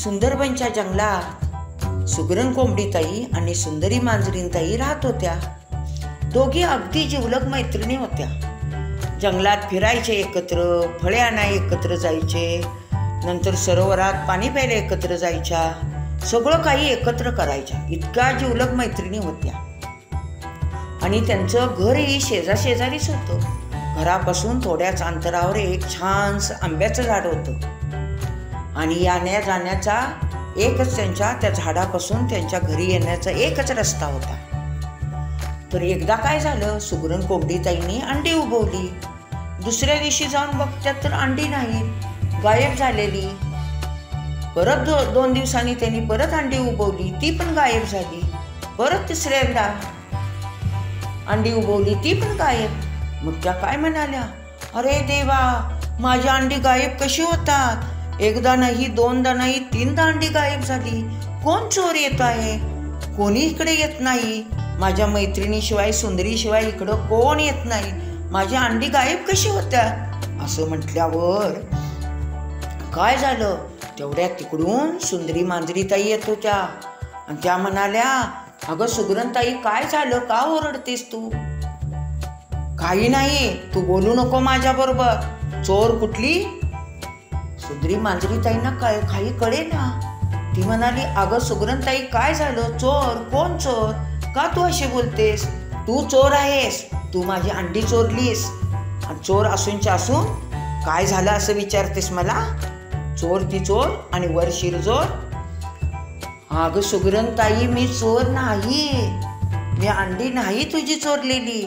सुंदरबनच्या जंगलात सुगरण कोंबडीताई आणि सुंदरी मांजरीताई राहत होत्या. दोघी अगदी जिवलग मैत्रिणी होत्या. जंगलात फिरायचे एकत्र, फळे आणाय एकत्र जायचे, नंतर सरोवरात पाणी प्यायला एकत्र जायच्या, सगळं काही एकत्र करायच्या. इतक्या जिवलग मैत्रिणी होत्या. आणि त्यांचं घरही शेजारीच होतं. घरापासून थोड्याच अंतरावर एक छानसं आंब्याचं झाड होतं आणि येण्या जाण्याचा एकच त्या झाडापासून त्यांच्या घरी येण्याचा एकच रस्ता होता. तर एकदा काय झालं, सुगरण कोंबडीताईंनी अंडी उबवली. दुसऱ्या दिवशी जाऊन बघतात तर अंडी नाही, गायब झालेली. परत 2 दिवसांनी त्यांनी परत अंडी उबवली, ती पण गायब झाली. परत तिसऱ्यांदा अंडी उबवली, ती पण गायब. मग त्या काय म्हणाल्या, अरे देवा, माझी अंडी गायब कशी होतात? एकदा नाही, 2दा नाही, 3दा अंडी गायब झाली. कोण चोर येत आहे? कोणी इकडे येत नाही. माझ्या मैत्रिणीशिवाय, सुंदरीशिवाय इकडं कोण येत नाही. माझी अंडी गायब कशी होत्यात? असं म्हटल्यावर काय झालं, तेवढ्यात तिकडून सुंदरी मांजरीताई येत होत्या आणि त्या म्हणाल्या, अगं सुगरणताई, काय झालं? का ओरडतेस तू? काही नाही, तू बोलू नको माझ्या बरोबर. चोर कुठली? सुंदरी मांजरीताईंना काही कळे ना. ती म्हणाली, अगं सुगरणताई, काय झालं? चोर? कोण चोर? का तू अशी बोलतेस? तू चोर आहेस. तू माझी अंडी चोरलीस. चोर असूनच्या असून काय झालं असं विचारतेस मला? चोर ती चोर आणि वर शिरजोर. अगं सुगरणताई, मी चोर नाही. मी अंडी नाही तुझी चोरलेली.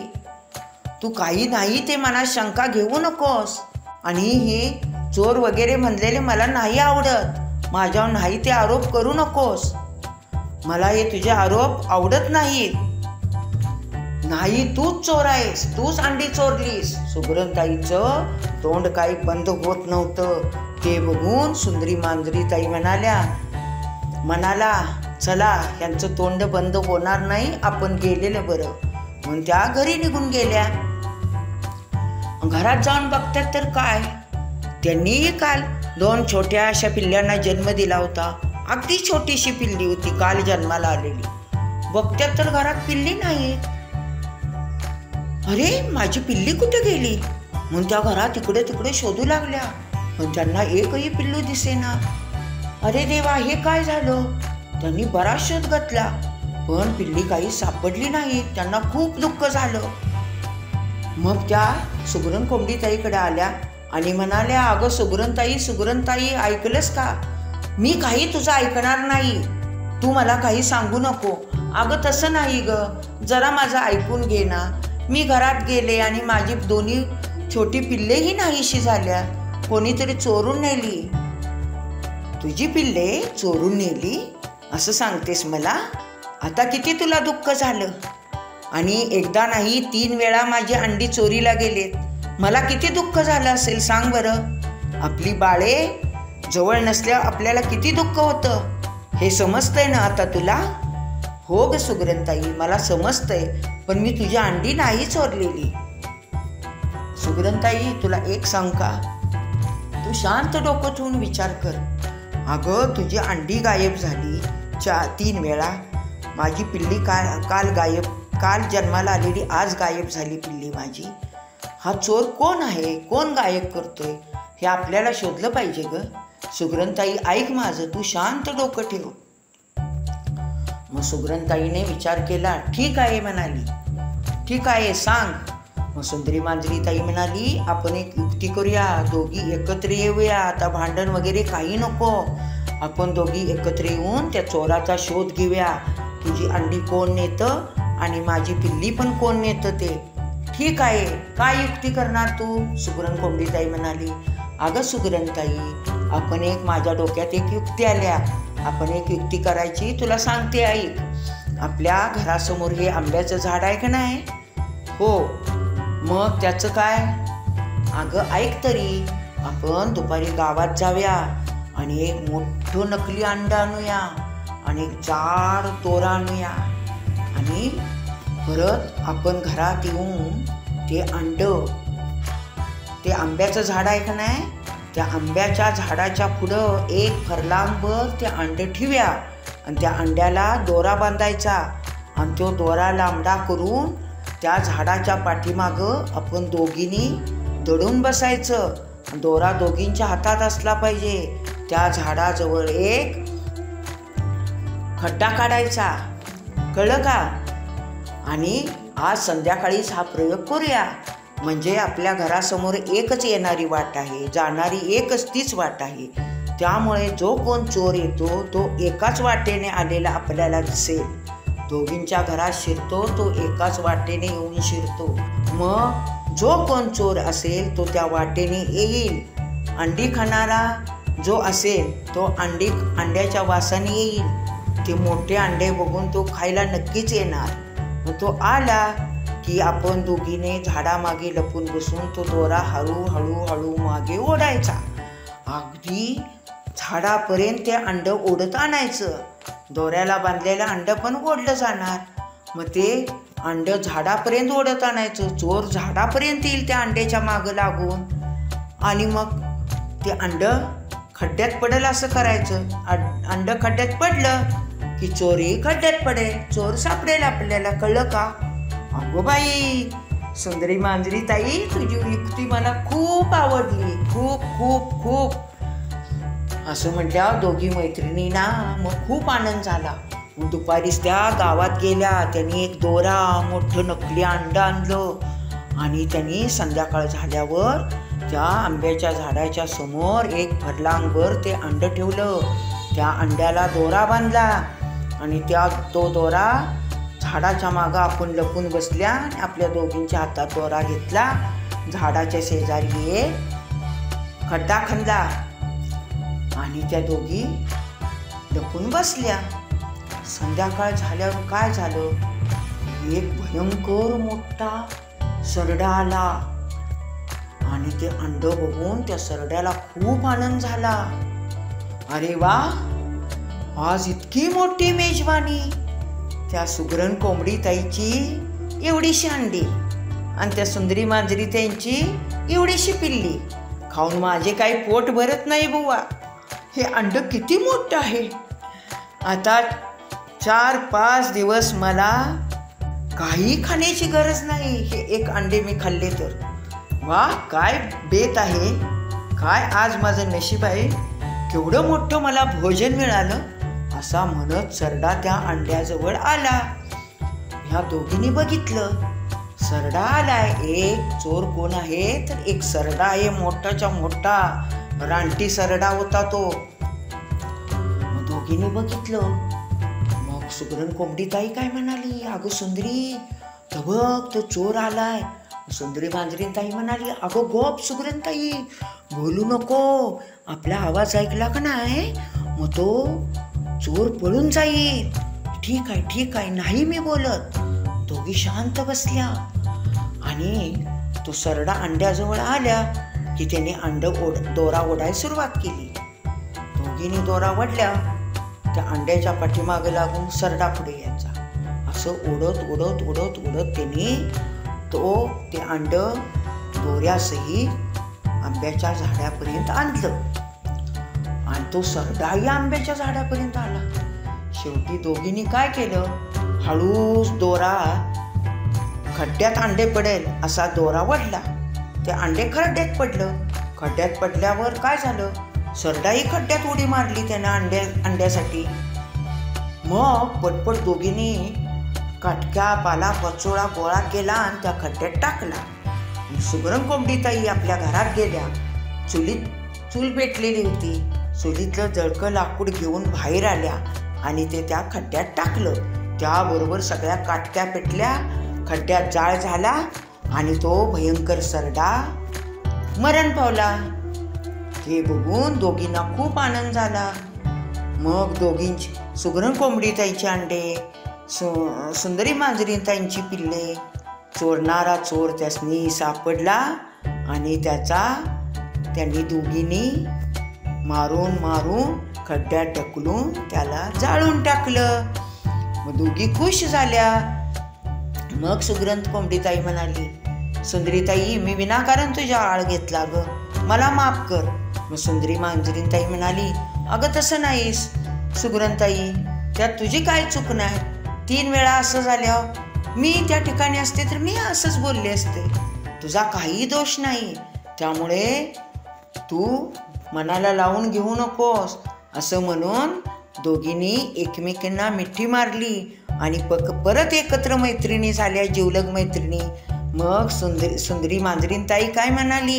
तू काही नाही ते मला शंका घेऊ नकोस. आणि हे चोर वगैरे म्हणलेले मला नाही आवडत. माझ्यावर नाही ते आरोप करू नकोस. मला हे तुझे आरोप आवडत नाहीत. नाही, तूच चोर आहेस, तूच अंडी चोरलीस. सुगरणताईचं तोंड काही बंद होत नव्हतं. ते बघून सुंदरी मांजरीताई म्हणाला, चला, यांचं तोंड बंद होणार नाही, आपण गेलेलं बरं. म्हणून त्या घरी निघून गेल्या. घरात जाऊन बघतात तर काय, त्यांनीही काल 2 छोट्या अशा पिल्ल्यांना जन्म दिला होता. अगदी छोटीशी पिल्ली होती, काल जन्माला आलेली. बघतात तर घरात पिल्ली नाही. अरे, माझी पिल्ली कुठे गेली? म्हणून त्या घरात इकडे तिकडे शोधू लागल्या, पण त्यांना एकही पिल्लू दिसेना. अरे देवा, हे काय झालं? त्यांनी बराच शोध घातला, पण पिल्ली काही सापडली नाही. त्यांना खूप दुःख झालं. मग त्या सुगरण कोंबडीताईकडे आल्या आणि म्हणाल्या, अगं सुगरणताई, ऐकलंस का? मी काही तुझं ऐकणार नाही. तू मला काही सांगू नको. अगं तसं नाही ग, जरा माझं ऐकून घे ना. मी घरात गेले आणि माझी 2 छोटी पिल्लेही नाहीशी झाल्या. कोणीतरी चोरून नेली. तुझी पिल्ले चोरून नेली असं सांगतेस मला? आता किती तुला दुःख झालं. आणि एकदा नाही, 3 वेळा माझी अंडी चोरीला गेलेत. मला किती दुःख झालं असेल सांग बरं. आपली बाळे जवळ नसल्यावर आपल्याला किती दुःख होतं, हे समजतंय ना आता तुला? हो ग सुगरणताई, मला समजतंय, पण मी तुझी अंडी नाही चोरलेली. सुगरणताई, तुला एक सांग का? तू शांत डोकं ठेवून विचार कर. अगं, तुझी अंडी गायब झाली 3 वेळा. माझी पिल्ली काल जन्माला आलेली आज गायब झाली पिल्ली माझी. हा चोर कोण आहे? कोण गायब करतोय? हे आपल्याला शोधलं पाहिजे ग. सुगरणताई, ऐक माझं, तू शांत डोकं ठेव. मग सुगरणताईने विचार केला. ठीक आहे म्हणाली. ठीक आहे, सांग. मग सुंदरी मांजरीताई म्हणाली, आपण एक युक्ती करूया. दोघी एकत्र येऊया. आता भांडण वगैरे काही नको. आपण दोघी एकत्र येऊन त्या चोराचा शोध घेऊया. तुझी अंडी कोण नेतं आणि माझी पिल्ली पण कोण नेतं ते. ठीक आहे, काय युक्ती करणार तू? सुगरण कोंबडीताई म्हणाली. अगं सुगरणताई, माझ्या डोक्यात एक युक्ती आल्या. आपण एक युक्ती करायची, तुला सांगते, ऐक. आपल्या घरासमोर हे आंब्याचं झाड आहे का नाही? हो. मग त्याचं काय? अगं ऐक तरी, आपण दुपारी गावात जाऊया आणि एक मोठं नकली अंडं आणूया आणि एक जाड दोरा आणूया आणि परत आपण घरात येऊन ते आंबेचं झाड आहे का नाही, त्या आंब्याच्या झाडाच्या पुढं एक फरलांगभर ते अंडे ठेव्या आणि त्या अंड्याला दोरा बांधायचा आणि तो दोरा लांबडा करून त्या झाडाच्या पाठीमागं आपण दोघींनी दडून बसायचं. दोरा दोघींच्या हातात असला पाहिजे. त्या झाडाजवळ एक खड्डा काढायचा, कळलं का? आणि आज संध्याकाळीच हा प्रयोग करूया. म्हणजे आपल्या घरासमोर एकच येणारी वाट आहे, जाणारी एकच तीच वाट आहे. त्यामुळे जो कोण चोर येतो तो एकाच वाटेने आलेला आपल्याला दिसेल. दोघींच्या घरात शिरतो तो एकाच वाटेने येऊन शिरतो. मग जो कोण चोर असेल तो त्या वाटेने येईल. अंडी खाणारा जो असेल तो अंड्याच्या वासाने येईल. ते मोठे अंडे बघून तो खायला नक्कीच येणार. मग तो आला की आपण दोघीने झाडामागे लपून बसून तो दोरा हळूहळू हळू मागे ओढायचा. अगदी झाडापर्यंत ते अंड ओढत आणायचं. दोऱ्याला बांधलेलं अंड पण ओढलं जाणार. मग ते अंड झाडापर्यंत ओढत आणायचं. चोर झाडापर्यंत येईल त्या अंड्याच्या मागं लागून आणि मग ते अंड खड्ड्यात पडेल असं करायचं. अंड खड्ड्यात पडलं की चोरही खड्ड्यात पडेल. चोर सापडेल आपल्याला. कळलं का? अगो बाई, सुंदरी मांजरी ताई, तुझी युक्ती मला खूप आवडली. खूप खूप खूप. असं म्हटल्यावर दोघी मैत्रिणींना मग खूप आनंद झाला. मग दुपारीच त्या गावात गेल्या. त्यांनी एक दोरा मोठं नकली अंड आणलं आणि त्यांनी संध्याकाळ झाल्यावर त्या आंब्याच्या झाडाच्या समोर एक फरलांगभर ते अंड ठेवलं. त्या अंड्याला दोरा बांधला आणि तो दोरा झाडाच्या मागं आपण लपून बसल्या आणि आपल्या दोघींच्या हातात दोरा घेतला. झाडाच्या शेजारी एक खड्डा खणला आणि त्या दोघी लपून बसल्या. संध्याकाळ झाल्यावर काय झालं? एक भयंकर मोठा सरडा आला आणि ते अंड बघून त्या सरड्याला खूप आनंद झाला. अरे वा, आज इतकी मोठी मेजवानी. त्या सुगरण कोंबडी ताईची एवढीशी अंडी आणि त्या सुंदरी मांजरी त्यांची एवढीशी पिल्ली. खाऊन माझे काही पोट भरत नाही बुवा. हे अंड किती मोठं आहे. आता 4-5 दिवस मला काही खाण्याची गरज नाही. हे एक अंडे मी खाल्ले तर. वा, काय बेत आहे. काय आज माझं नशीब आहे. केवढं मोठं मला भोजन मिळालं. असा म्हणत सरडा त्या अंड्याजवळ आला. ह्या दोघींनी बघितलं. सरडा आलाय. एक चोर कोण आहे तर एक सरडा आहे. मोठाच्या मोठा रानटी सरडा होता तो. मग दोघींनी बघितलं. मग सुगरण कोंबडी ताई काय म्हणाली? अगं सुंदरी, बघ तो चोर आलाय. सुंदरी मांजरी ताई म्हणाली, अगं गप सुगरण ताई, बोलू नको. आपला आवाज ऐकला का नाही मग तो चोर पळून जाईल. ठीक आहे ठीक आहे, नाही मी बोलत. दोघी शांत बसल्या आणि तो सरडा अंड्याजवळ आल्या की त्याने दोरा ओढायला सुरुवात केली. दोघींनी दोरा ओढल्या. त्या अंड्याच्या पाठीमागे लागून सरडा पुढे यायचा. असं ओढत ओढत ओढत ओढत त्यांनी ते अंड दोऱ्यासहित आंब्याच्या झाडापर्यंत आणलं आणि तो सरडाही आंब्याच्या झाडापर्यंत आला. शेवटी दोघींनी काय केलं? हळूच दोरा खड्ड्यात अंडे पडेल असा दोरा वडला. ते अंडे खड्ड्यात पडलं. खड्ड्यात पडल्यावर काय झालं? सरडाही खड्ड्यात उडी मारली त्यानं अंड्यासाठी. मग पटपट दोघींनी काटक्या पाला पचोळा गोळा केला आणि त्या खड्ड्यात टाकला. सुगरण कोंबडी ताई आपल्या घरात गेल्या. चूल पेटलेली होती. चुलीतलं जळकं लाकूड घेऊन बाहेर आल्या आणि ते त्या खड्ड्यात टाकलं. त्याबरोबर सगळ्या काटक्या पेटल्या. खड्ड्यात जाळ झाला आणि तो भयंकर सरडा मरण पावला. हे बघून दोघींना खूप आनंद झाला. मग दोघींची सुगरण कोंबडी ताईचे अंडे, सुंदरी मांजरी ताईंची पिल्ले. चोरणारा चोर त्यासनी सापडला आणि त्यांनी दोघींनी मारून मारून खड्ड्यात ढकलून त्याला जाळून टाकलं. मग दोघी खुश झाल्या. मग सुगरण कोंबडी ताई म्हणाली, सुंदरी ताई, मी विनाकारण तुझ्या आळ घेतला ग, मला माफ कर. मग सुंदरी मांजरीनताई म्हणाली, अगं तसं नाहीस सुगरणताई, त्यात तुझी काय चूक नाही. 3 वेळा असं झाल्यावर मी त्या ठिकाणी असते तर मी असंच बोलले असते. तुझा काही दोष नाही. त्यामुळे तू मनाला लावून घेऊ नकोस. असं म्हणून दोघींनी एकमेकींना मिठी मारली आणि परत एकत्र मैत्रिणी झाल्या, जिवलग मैत्रिणी. मग सुंदरी मांजरीनताई काय म्हणाली,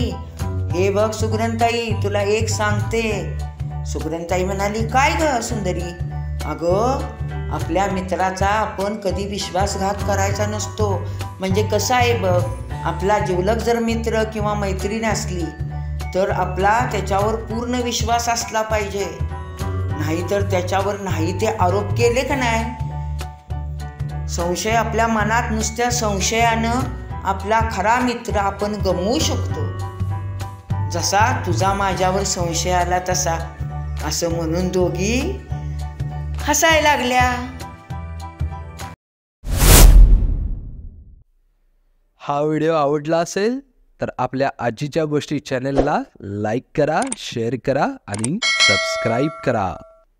हे बघ सुगरणताई, तुला एक सांगते. सुगरणताई म्हणाली, काय ग सुंदरी? अगं आपल्या मित्राचा आपण कधी विश्वासघात करायचा नसतो. म्हणजे कसं आहे बघ, आपला जिवलग जर मित्र किंवा मैत्रीण असली तर आपला त्याच्यावर पूर्ण विश्वास असला पाहिजे. नाहीतर त्याच्यावर नाही ते आरोप केले का नाही, संशय आपल्या मनात, नुसत्या संशयानं आपला खरा मित्र आपण गमवू शकतो. जसा तुझा माझ्यावर संशय आला तसा. असं म्हणून दोघी हसायला लागल्या. हा व्हिडिओ आवडला असेल तर आपल्या आजीच्या गोष्टी चॅनलला लाईक करा, शेअर करा आणि सबस्क्राईब करा.